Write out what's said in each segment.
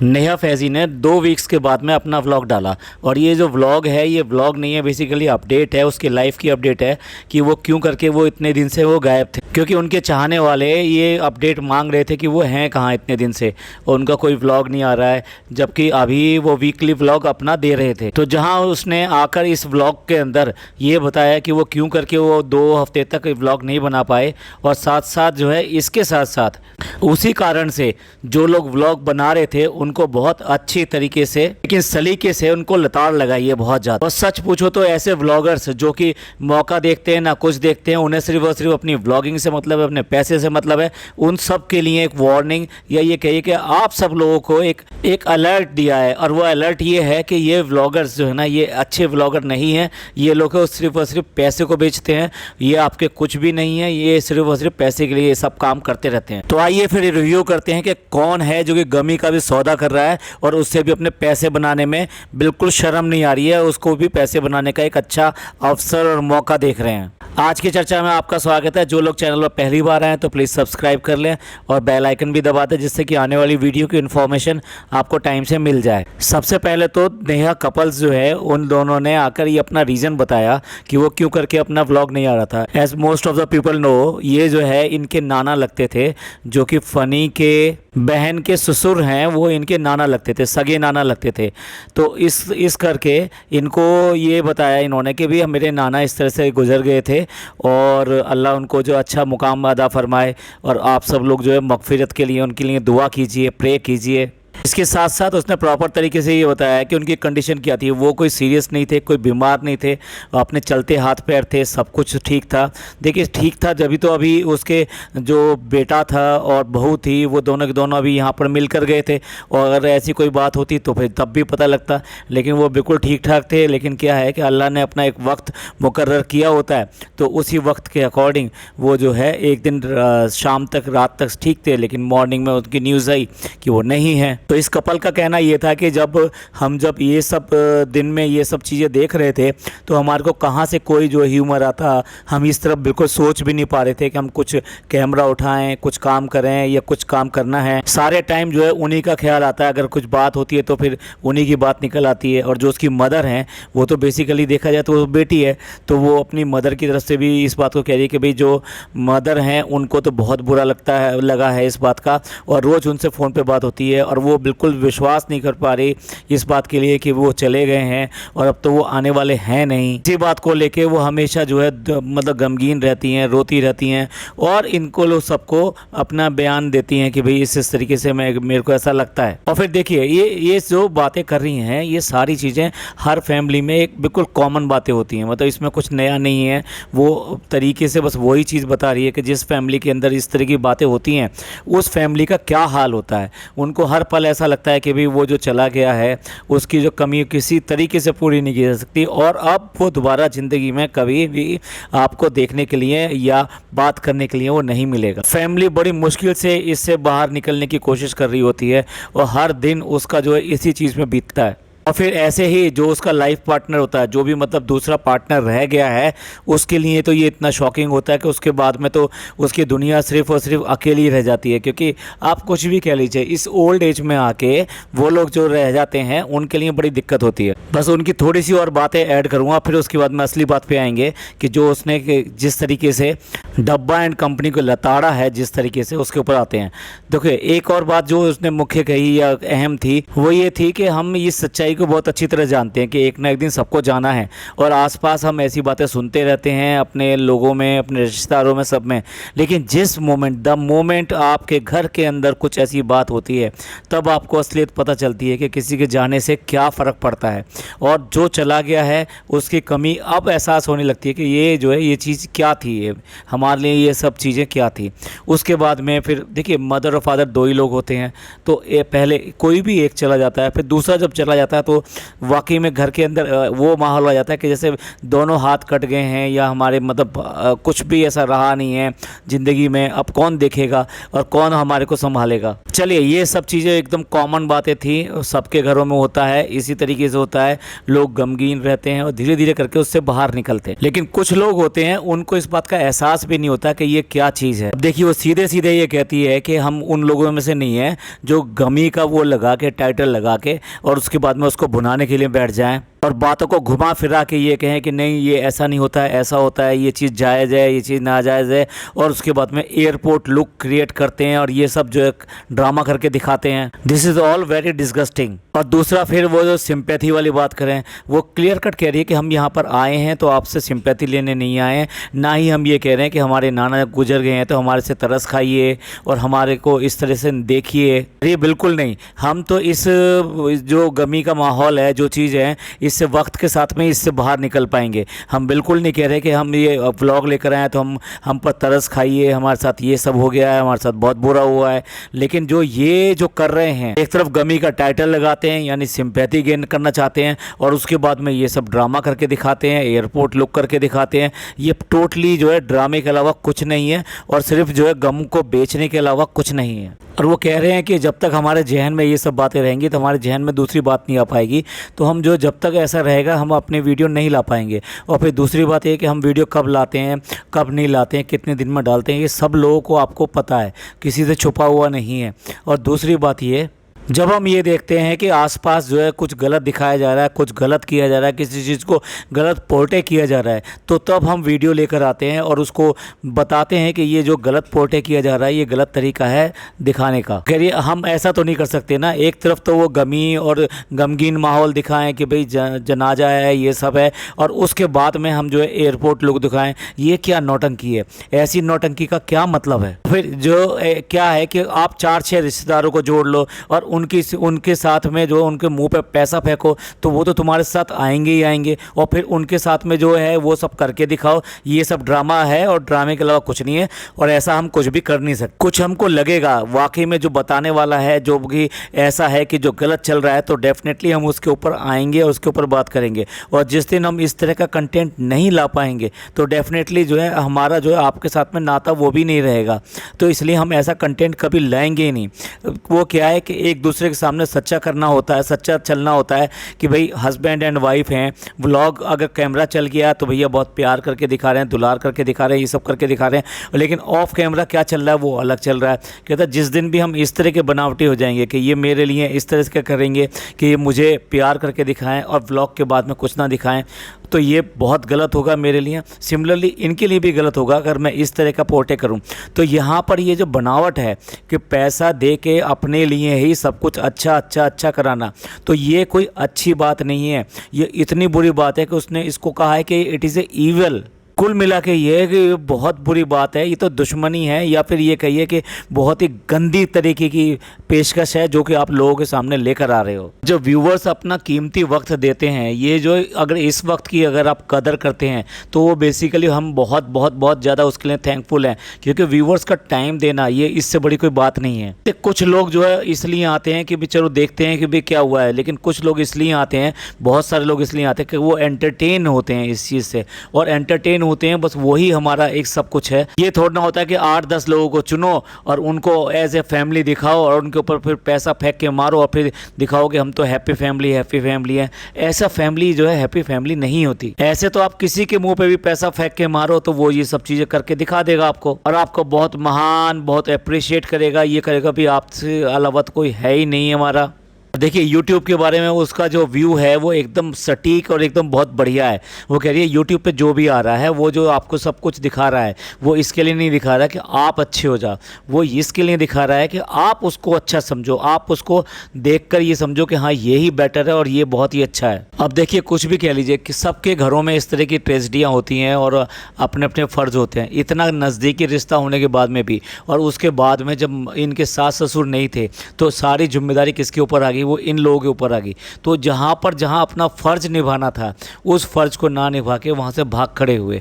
नेहा फैज़ी ने 2 वीक्स के बाद में अपना व्लॉग डाला और ये जो व्लॉग है ये व्लॉग नहीं है, बेसिकली अपडेट है, उसके लाइफ की अपडेट है कि वो क्यों करके वो इतने दिन से वो गायब थे, क्योंकि उनके चाहने वाले ये अपडेट मांग रहे थे कि वो हैं कहाँ इतने दिन से और उनका कोई व्लॉग नहीं आ रहा है, जबकि अभी वो वीकली व्लॉग अपना दे रहे थे। तो जहाँ उसने आकर इस व्लॉग के अंदर ये बताया कि वो क्यों करके वो 2 हफ्ते तक व्लॉग नहीं बना पाए और साथ साथ जो है इसके साथ साथ उसी कारण से जो लोग व्लॉग बना रहे थे उनको बहुत अच्छी तरीके से लेकिन सलीके से उनको लताड़ लगाई है बहुत ज़्यादा। और सच पूछो तो ऐसे व्लॉगर्स जो कि मौका देखते हैं ना कुछ देखते हैं, उन्हें सिर्फ और सिर्फ अपनी व्लॉगिंग से मतलब है, अपने पैसे से मतलब है, उन सब के लिए एक वार्निंग या ये कहिए कि आप सब लोगों को एक अलर्ट दिया है। और वो अलर्ट ये है कि ये व्लॉगर्स जो है ना ये अच्छे व्लॉगर नहीं हैं, ये लोग सिर्फ और सिर्फ पैसे को बेचते हैं, ये आपके कुछ भी नहीं है, ये सिर्फ और सिर्फ पैसे के लिए ये सब काम करते रहते हैं। तो आइए फिर रिव्यू करते हैं कि कौन है जो कि गमी का भी सौदा कर रहा है और उससे भी अपने पैसे बनाने में बिल्कुल शर्म नहीं आ रही है, उसको भी पैसे बनाने का एक अच्छा अवसर और मौका देख रहे हैं। आज की चर्चा में आपका स्वागत है। जो लोग चैनल पर पहली बार आए हैं तो प्लीज़ सब्सक्राइब कर लें और बेल आइकन भी दबा दें, जिससे कि आने वाली वीडियो की इन्फॉर्मेशन आपको टाइम से मिल जाए। सबसे पहले तो नेहा कपल्स जो है उन दोनों ने आकर ये अपना रीज़न बताया कि वो क्यों करके अपना व्लॉग नहीं आ रहा था। As most of the people know, ये जो है इनके नाना लगते थे, जो कि फ़नी के बहन के ससुर हैं, वो इनके नाना लगते थे, सगे नाना लगते थे। तो इस करके इनको ये बताया इन्होंने कि भी मेरे नाना इस तरह से गुजर गए थे और अल्लाह उनको जो अच्छा मुकाम अदा फरमाए और आप सब लोग जो है मगफिरत के लिए उनके लिए दुआ कीजिए, प्रे कीजिए। इसके साथ साथ उसने प्रॉपर तरीके से ये बताया कि उनकी कंडीशन क्या थी। वो कोई सीरियस नहीं थे, कोई बीमार नहीं थे, अपने चलते हाथ पैर थे, सब कुछ ठीक था। देखिए ठीक था जब तो अभी उसके जो बेटा था और बहू थी वो दोनों के दोनों अभी यहाँ पर मिलकर गए थे, और अगर ऐसी कोई बात होती तो फिर तब भी पता लगता, लेकिन वो बिल्कुल ठीक ठाक थे। लेकिन क्या है कि अल्लाह ने अपना एक वक्त मुकर्रर किया होता है, तो उसी वक्त के अकॉर्डिंग वो जो है एक दिन शाम तक रात तक ठीक थे, लेकिन मॉर्निंग में उनकी न्यूज़ आई कि वो नहीं है। तो इस कपल का कहना ये था कि जब ये सब दिन में ये सब चीज़ें देख रहे थे तो हमारे को कहाँ से कोई जो ह्यूमर आता, हम इस तरफ बिल्कुल सोच भी नहीं पा रहे थे कि हम कुछ कैमरा उठाएं, कुछ काम करें या कुछ काम करना है। सारे टाइम जो है उन्हीं का ख्याल आता है, अगर कुछ बात होती है तो फिर उन्हीं की बात निकल आती है। और जो उसकी मदर हैं वो तो बेसिकली देखा जाए तो वो बेटी है, तो वो अपनी मदर की तरफ से भी इस बात को कह रही है कि भाई जो मदर हैं उनको तो बहुत बुरा लगा है इस बात का, और रोज़ उनसे फ़ोन पर बात होती है और वो बिल्कुल विश्वास नहीं कर पा रही इस बात के लिए कि वो चले गए हैं और अब तो वो आने वाले हैं नहीं। इसी बात को लेके वो हमेशा जो है मतलब गमगीन रहती हैं, रोती रहती हैं और इनको लोग सबको अपना बयान देती हैं कि भाई इस तरीके से मेरे को ऐसा लगता है। और फिर देखिए ये जो बातें कर रही हैं ये सारी चीज़ें हर फैमिली में एक बिल्कुल कॉमन बातें होती हैं, मतलब इसमें कुछ नया नहीं है। वो तरीके से बस वही चीज़ बता रही है कि जिस फैमिली के अंदर इस तरह की बातें होती हैं उस फैमिली का क्या हाल होता है। उनको हर पल ऐसा लगता है कि भाई वो जो चला गया है उसकी जो कमी किसी तरीके से पूरी नहीं की जा सकती और अब वो दोबारा ज़िंदगी में कभी भी आपको देखने के लिए या बात करने के लिए वो नहीं मिलेगा। फैमिली बड़ी मुश्किल से इससे बाहर निकलने की कोशिश कर रही होती है और हर दिन उसका जो है इसी चीज़ में बीतता है। और फिर ऐसे ही जो उसका लाइफ पार्टनर होता है, जो भी मतलब दूसरा पार्टनर रह गया है, उसके लिए तो ये इतना शॉकिंग होता है कि उसके बाद में तो उसकी दुनिया सिर्फ और सिर्फ अकेली रह जाती है। क्योंकि आप कुछ भी कह लीजिए, इस ओल्ड एज में आके वो लोग जो रह जाते हैं उनके लिए बड़ी दिक्कत होती है। बस उनकी थोड़ी सी और बातें ऐड करूँगा, फिर उसके बाद में असली बात पे आएंगे कि जो उसने जिस तरीके से डब्बा एंड कंपनी को लताड़ा है, जिस तरीके से उसके ऊपर आते हैं। देखिए एक और बात जो उसने मुख्य कही या अहम थी वो ये थी कि हम इस सच्चाई को बहुत अच्छी तरह जानते हैं कि एक ना एक दिन सबको जाना है, और आसपास हम ऐसी बातें सुनते रहते हैं अपने लोगों में, अपने रिश्तेदारों में, सब में। लेकिन जिस मोमेंट आपके घर के अंदर कुछ ऐसी बात होती है तब आपको असलियत पता चलती है कि किसी के जाने से क्या फ़र्क पड़ता है और जो चला गया है उसकी कमी अब एहसास होने लगती है कि ये जो है ये चीज़ क्या थी, ये हमारे लिए ये सब चीज़ें क्या थी। उसके बाद में फिर देखिए मदर और फादर 2 ही लोग होते हैं, तो पहले कोई भी एक चला जाता है, फिर दूसरा जब चला जाता है तो वाकई में घर के अंदर वो माहौल आ जाता है कि जैसे दोनों हाथ कट गए हैं, या हमारे मतलब कुछ भी ऐसा रहा नहीं है ज़िंदगी में। अब कौन देखेगा और कौन हमारे को संभालेगा। चलिए, ये सब चीज़ें एकदम कॉमन बातें थी, सबके घरों में होता है, इसी तरीके से होता है। लोग गमगीन रहते हैं और धीरे धीरे करके उससे बाहर निकलते हैं। लेकिन कुछ लोग होते हैं, उनको इस बात का एहसास भी नहीं होता कि ये क्या चीज़ है। अब देखिए, वो सीधे सीधे ये कहती है कि हम उन लोगों में से नहीं है जो गमी का वो लगा के, टाइटल लगा के, और उसके बाद में उसको भुनाने के लिए बैठ जाएं और बातों को घुमा फिरा के ये कहें कि नहीं ये ऐसा नहीं होता है, ऐसा होता है, ये चीज़ जायज़ है, ये चीज़ नाजायज़ है, और उसके बाद में एयरपोर्ट लुक क्रिएट करते हैं और ये सब जो है ड्रामा करके दिखाते हैं। This is all very disgusting. और दूसरा, फिर वो जो सिंपैथी वाली बात करें, वो क्लियर कट कह रही है कि हम यहाँ पर आए हैं तो आपसे सिंपैथी लेने नहीं आए हैं, ना ही हम ये कह रहे हैं कि हमारे नाना गुजर गए हैं तो हमारे से तरस खाइए और हमारे को इस तरह से देखिए। ये बिल्कुल नहीं। हम तो इस जो गमी का माहौल है, जो चीज़ है, इससे वक्त के साथ में इससे बाहर निकल पाएंगे। हम बिल्कुल नहीं कह रहे कि हम ये व्लॉग लेकर आए तो हम पर तरस खाइए, हमारे साथ ये सब हो गया है, हमारे साथ बहुत बुरा हुआ है। लेकिन जो कर रहे हैं, एक तरफ गमी का टाइटल लगाते हैं यानी सिंपैथी गेन करना चाहते हैं, और उसके बाद में ये सब ड्रामा करके दिखाते हैं, एयरपोर्ट लुक करके दिखाते हैं। ये टोटली जो है ड्रामे के अलावा कुछ नहीं है, और सिर्फ जो है गम को बेचने के अलावा कुछ नहीं है। और वो कह रहे हैं कि जब तक हमारे जहन में ये सब बातें रहेंगी तो हमारे जहन में दूसरी बात नहीं आ पाएगी। तो हम जो जब तक ऐसा रहेगा हम अपने वीडियो नहीं ला पाएंगे। और फिर दूसरी बात ये कि हम वीडियो कब लाते हैं, कब नहीं लाते हैं, कितने दिन में डालते हैं, ये सब लोगों को आपको पता है, किसी से छुपा हुआ नहीं है। और दूसरी बात ये, जब हम ये देखते हैं कि आसपास जो है कुछ गलत दिखाया जा रहा है, कुछ गलत किया जा रहा है, किसी चीज़ को गलत पोर्ट्रे किया जा रहा है, तो तब हम वीडियो लेकर आते हैं और उसको बताते हैं कि ये जो गलत पोर्ट्रे किया जा रहा है ये गलत तरीका है दिखाने का। करिए, हम ऐसा तो नहीं कर सकते ना। एक तरफ तो वो गमी और गमगीन माहौल दिखाएं कि भाई जनाजा है, ये सब है, और उसके बाद में हम जो है एयरपोर्ट लुक दिखाएं। ये क्या नौटंकी है? ऐसी नौटंकी का क्या मतलब है? फिर जो क्या है कि आप 4-6 रिश्तेदारों को जोड़ लो और उनके साथ में जो उनके मुंह पे पैसा फेंको, तो वो तो तुम्हारे साथ आएंगे ही आएंगे, और फिर उनके साथ में जो है वो सब करके दिखाओ। ये सब ड्रामा है और ड्रामे के अलावा कुछ नहीं है, और ऐसा हम कुछ भी कर नहीं सकते। कुछ हमको लगेगा वाकई में जो बताने वाला है, जो भी ऐसा है कि जो गलत चल रहा है, तो डेफिनेटली हम उसके ऊपर आएंगे और उसके ऊपर बात करेंगे। और जिस दिन हम इस तरह का कंटेंट नहीं ला पाएंगे तो डेफिनेटली जो है हमारा जो है आपके साथ में नाता वो भी नहीं रहेगा। तो इसलिए हम ऐसा कंटेंट कभी लाएंगे ही नहीं। वो क्या है कि एक दूसरे के सामने सच्चा करना होता है, सच्चा चलना होता है कि भाई हस्बैंड एंड वाइफ हैं। व्लॉग अगर कैमरा चल गया तो भैया बहुत प्यार करके दिखा रहे हैं, दुलार करके दिखा रहे हैं, ये सब करके दिखा रहे हैं, लेकिन ऑफ कैमरा क्या चल रहा है वो अलग चल रहा है। कहता है जिस दिन भी हम इस तरह के बनावटी हो जाएंगे कि ये मेरे लिए इस तरह से करेंगे कि ये मुझे प्यार करके दिखाएं और व्लॉग के बाद में कुछ ना दिखाएं, तो ये बहुत गलत होगा मेरे लिए। सिमिलरली इनके लिए भी गलत होगा अगर मैं इस तरह का पोर्ट्रे करूं। तो यहाँ पर ये जो बनावट है कि पैसा दे के अपने लिए ही सब कुछ अच्छा कराना, तो ये कोई अच्छी बात नहीं है। ये इतनी बुरी बात है कि उसने इसको कहा है कि इट इज़ ए ईवल। कुल मिला के ये है कि बहुत बुरी बात है, ये तो दुश्मनी है, या फिर ये कहिए कि बहुत ही गंदी तरीके की पेशकश है जो कि आप लोगों के सामने लेकर आ रहे हो। जो व्यूवर्स अपना कीमती वक्त देते हैं, ये जो अगर इस वक्त की अगर आप कदर करते हैं तो वो बेसिकली हम बहुत ज़्यादा उसके लिए थैंकफुल हैं, क्योंकि व्यूवर्स का टाइम देना ये इससे बड़ी कोई बात नहीं है। तो कुछ लोग जो है इसलिए आते हैं कि भी चलो देखते हैं कि भी क्या हुआ है, लेकिन कुछ लोग इसलिए आते हैं, बहुत सारे लोग इसलिए आते हैं कि वो एंटरटेन होते हैं इस चीज़ से, और एंटरटेन होते हैं, बस वही हमारा एक सब कुछ है। ये थोड़ा ना होता है कि 8-10 लोगों को चुनो और उनको एज ए फैमिली दिखाओ और उनके ऊपर फिर पैसा फेंक के मारो और फिर दिखाओ कि हम तो हैप्पी फैमिली है। ऐसा फैमिली जो है हैप्पी फैमिली नहीं होती। ऐसे तो आप किसी के मुंह पे भी पैसा फेंक के मारो तो वो ये सब चीज़ें करके दिखा देगा आपको, और आपको बहुत महान, बहुत अप्रिशिएट करेगा, ये करेगा भी आपसे अलावा तो कोई है ही नहीं हमारा। देखिए YouTube के बारे में उसका जो व्यू है वो एकदम सटीक और एकदम बहुत बढ़िया है। वो कह रही है YouTube पे जो भी आ रहा है, वो जो आपको सब कुछ दिखा रहा है, वो इसके लिए नहीं दिखा रहा है कि आप अच्छे हो जाओ, वो इसके लिए दिखा रहा है कि आप उसको अच्छा समझो, आप उसको देखकर ये समझो कि हाँ ये ही बेटर है और ये बहुत ही अच्छा है। अब देखिए कुछ भी कह लीजिए कि सबके घरों में इस तरह की ट्रेजेडियाँ होती हैं और अपने अपने फ़र्ज़ होते हैं। इतना नज़दीकी रिश्ता होने के बाद में भी, और उसके बाद में जब इनके सास ससुर नहीं थे तो सारी जिम्मेदारी किसके ऊपर आ गई? वो इन लोगों के ऊपर आ गई। तो जहाँ अपना फ़र्ज़ निभाना था, उस फ़र्ज़ को ना निभा के वहाँ से भाग खड़े हुए।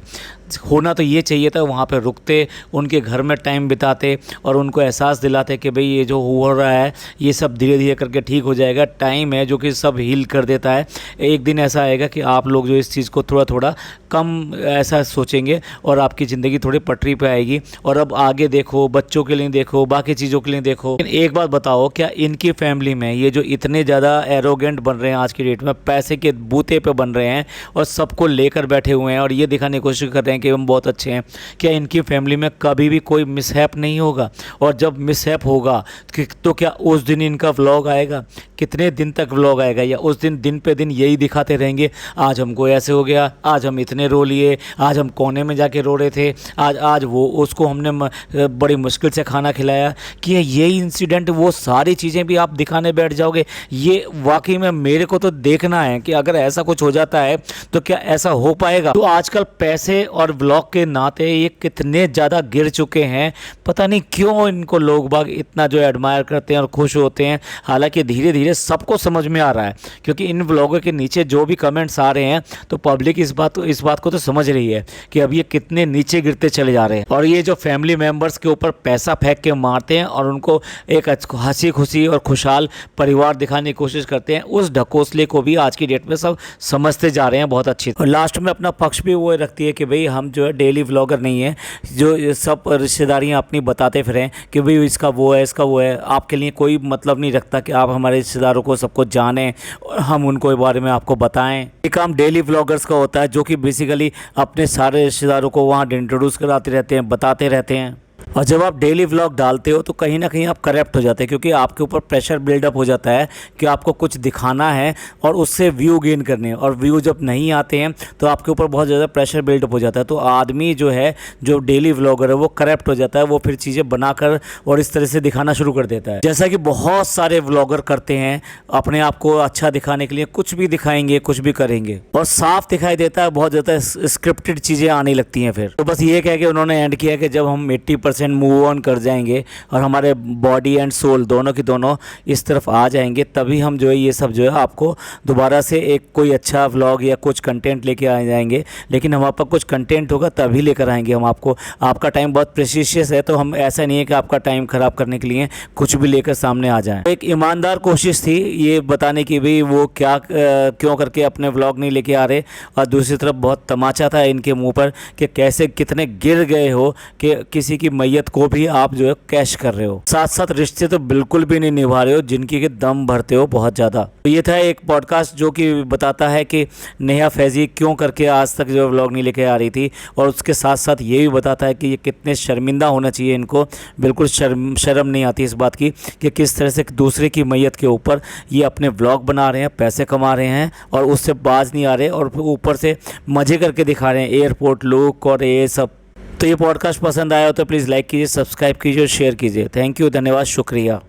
होना तो ये चाहिए था, वहाँ पे रुकते, उनके घर में टाइम बिताते और उनको एहसास दिलाते कि भाई ये जो हो रहा है ये सब धीरे धीरे करके ठीक हो जाएगा। टाइम है जो कि सब हील कर देता है। एक दिन ऐसा आएगा कि आप लोग जो इस चीज़ को थोड़ा थोड़ा कम ऐसा सोचेंगे और आपकी ज़िंदगी थोड़ी पटरी पे आएगी। और अब आगे देखो, बच्चों के लिए देखो, बाकी चीज़ों के लिए देखो। एक बात बताओ, क्या इनकी फैमिली में ये जो इतने ज़्यादा एरोगेंट बन रहे हैं आज की डेट में, पैसे के बूते पे बन रहे हैं और सबको लेकर बैठे हुए हैं और ये दिखाने की कोशिश कर रहे हैं कि हम बहुत अच्छे हैं, क्या इनकी फैमिली में कभी भी कोई मिसहैप नहीं होगा? और जब मिसहैप होगा तो क्या उस दिन इनका व्लॉग आएगा? कितने दिन तक व्लॉग आएगा? या उस दिन पे दिन यही दिखाते रहेंगे, आज हमको ऐसे हो गया, आज हम इतने रो लिए, आज हम कोने में जाके रो रहे थे, आज वो उसको हमने बड़ी मुश्किल से खाना खिलाया? कि यही इंसिडेंट, वो सारी चीज़ें भी आप दिखाने बैठ जाओगे? ये वाकई में मेरे को तो देखना है कि अगर ऐसा कुछ हो जाता है तो क्या ऐसा हो पाएगा? तो आजकल पैसे और व्लॉग के नाते ये कितने ज़्यादा गिर चुके हैं, पता नहीं क्यों इनको लोग बाग इतना जो एडमायर करते हैं और खुश होते हैं। हालांकि धीरे धीरे सबको समझ में आ रहा है, क्योंकि इन व्लॉगर के नीचे जो भी कमेंट्स आ रहे हैं तो पब्लिक इस बात को तो समझ रही है कि अब ये कितने नीचे गिरते चले जा रहे हैं। और ये जो फैमिली मेम्बर्स के ऊपर पैसा फेंक के मारते हैं और उनको एक हंसी खुशी और खुशहाल परिवार दिखाने की कोशिश करते हैं, उस ढकोसले को भी आज की डेट में सब समझते जा रहे हैं बहुत अच्छी। और लास्ट में अपना पक्ष भी वो रखती है कि भाई हम जो है डेली व्लॉगर नहीं है जो सब रिश्तेदारियाँ अपनी बताते फिरें कि भाई इसका वो है, इसका वो है। आपके लिए कोई मतलब नहीं रखता कि आप हमारे रिश्तेदारों को सबको जानें और हम उनको बारे में आपको बताएं। ये काम डेली व्लॉगर्स का होता है, जो कि बेसिकली अपने सारे रिश्तेदारों को वहाँ इंट्रोड्यूस कराते रहते हैं, बताते रहते हैं। और जब आप डेली व्लॉग डालते हो तो कहीं ना कहीं आप करप्ट हो जाते हैं, क्योंकि आपके ऊपर प्रेशर बिल्डअप हो जाता है कि आपको कुछ दिखाना है और उससे व्यू गेन करने हैं। और व्यू जब नहीं आते हैं तो आपके ऊपर बहुत ज़्यादा प्रेशर बिल्डअप हो जाता है। तो आदमी जो है, जो डेली व्लॉगर है, वो करप्ट हो जाता है। वो फिर चीज़ें बनाकर और इस तरह से दिखाना शुरू कर देता है, जैसा कि बहुत सारे व्लॉगर करते हैं। अपने आप को अच्छा दिखाने के लिए कुछ भी दिखाएंगे, कुछ भी करेंगे और साफ दिखाई देता है, बहुत ज़्यादा स्क्रिप्टेड चीज़ें आने लगती हैं। फिर तो बस ये कह के उन्होंने एंड किया कि जब हम 80% मूव ऑन कर जाएंगे और हमारे बॉडी एंड सोल दोनों की दोनों इस तरफ आ जाएंगे, तभी हम जो है ये सब जो है आपको दोबारा से एक कोई अच्छा व्लॉग या कुछ कंटेंट लेके आ जाएंगे। लेकिन हमारे पास कुछ कंटेंट होगा तभी लेकर आएंगे हम आपको। आपका टाइम बहुत प्रेशियस है, तो हम ऐसा नहीं है कि आपका टाइम ख़राब करने के लिए कुछ भी लेकर सामने आ जाएं। एक ईमानदार कोशिश थी ये बताने की भी वो क्या क्यों करके अपने व्लॉग नहीं लेके आ रहे, और दूसरी तरफ बहुत तमाचा था इनके मुँह पर कि कैसे कितने गिर गए हो कि किसी की मैयत को भी आप जो है कैश कर रहे हो, साथ साथ रिश्ते तो बिल्कुल भी नहीं निभा रहे हो जिनकी के दम भरते हो बहुत ज़्यादा। तो ये था एक पॉडकास्ट जो कि बताता है कि नेहा फैज़ी क्यों करके आज तक जो व्लॉग नहीं लेके आ रही थी, और उसके साथ साथ ये भी बताता है कि ये कितने शर्मिंदा होना चाहिए इनको। बिल्कुल शर्म नहीं आती इस बात की कि किस तरह से दूसरे की मैयत के ऊपर ये अपने व्लॉग बना रहे हैं, पैसे कमा रहे हैं और उससे बाज नहीं आ रहे, और ऊपर से मज़े करके दिखा रहे हैं एयरपोर्ट लुक और ये सब। तो ये पॉडकास्ट पसंद आया हो तो प्लीज़ लाइक कीजिए, सब्सक्राइब कीजिए और शेयर कीजिए। थैंक यू, धन्यवाद, शुक्रिया।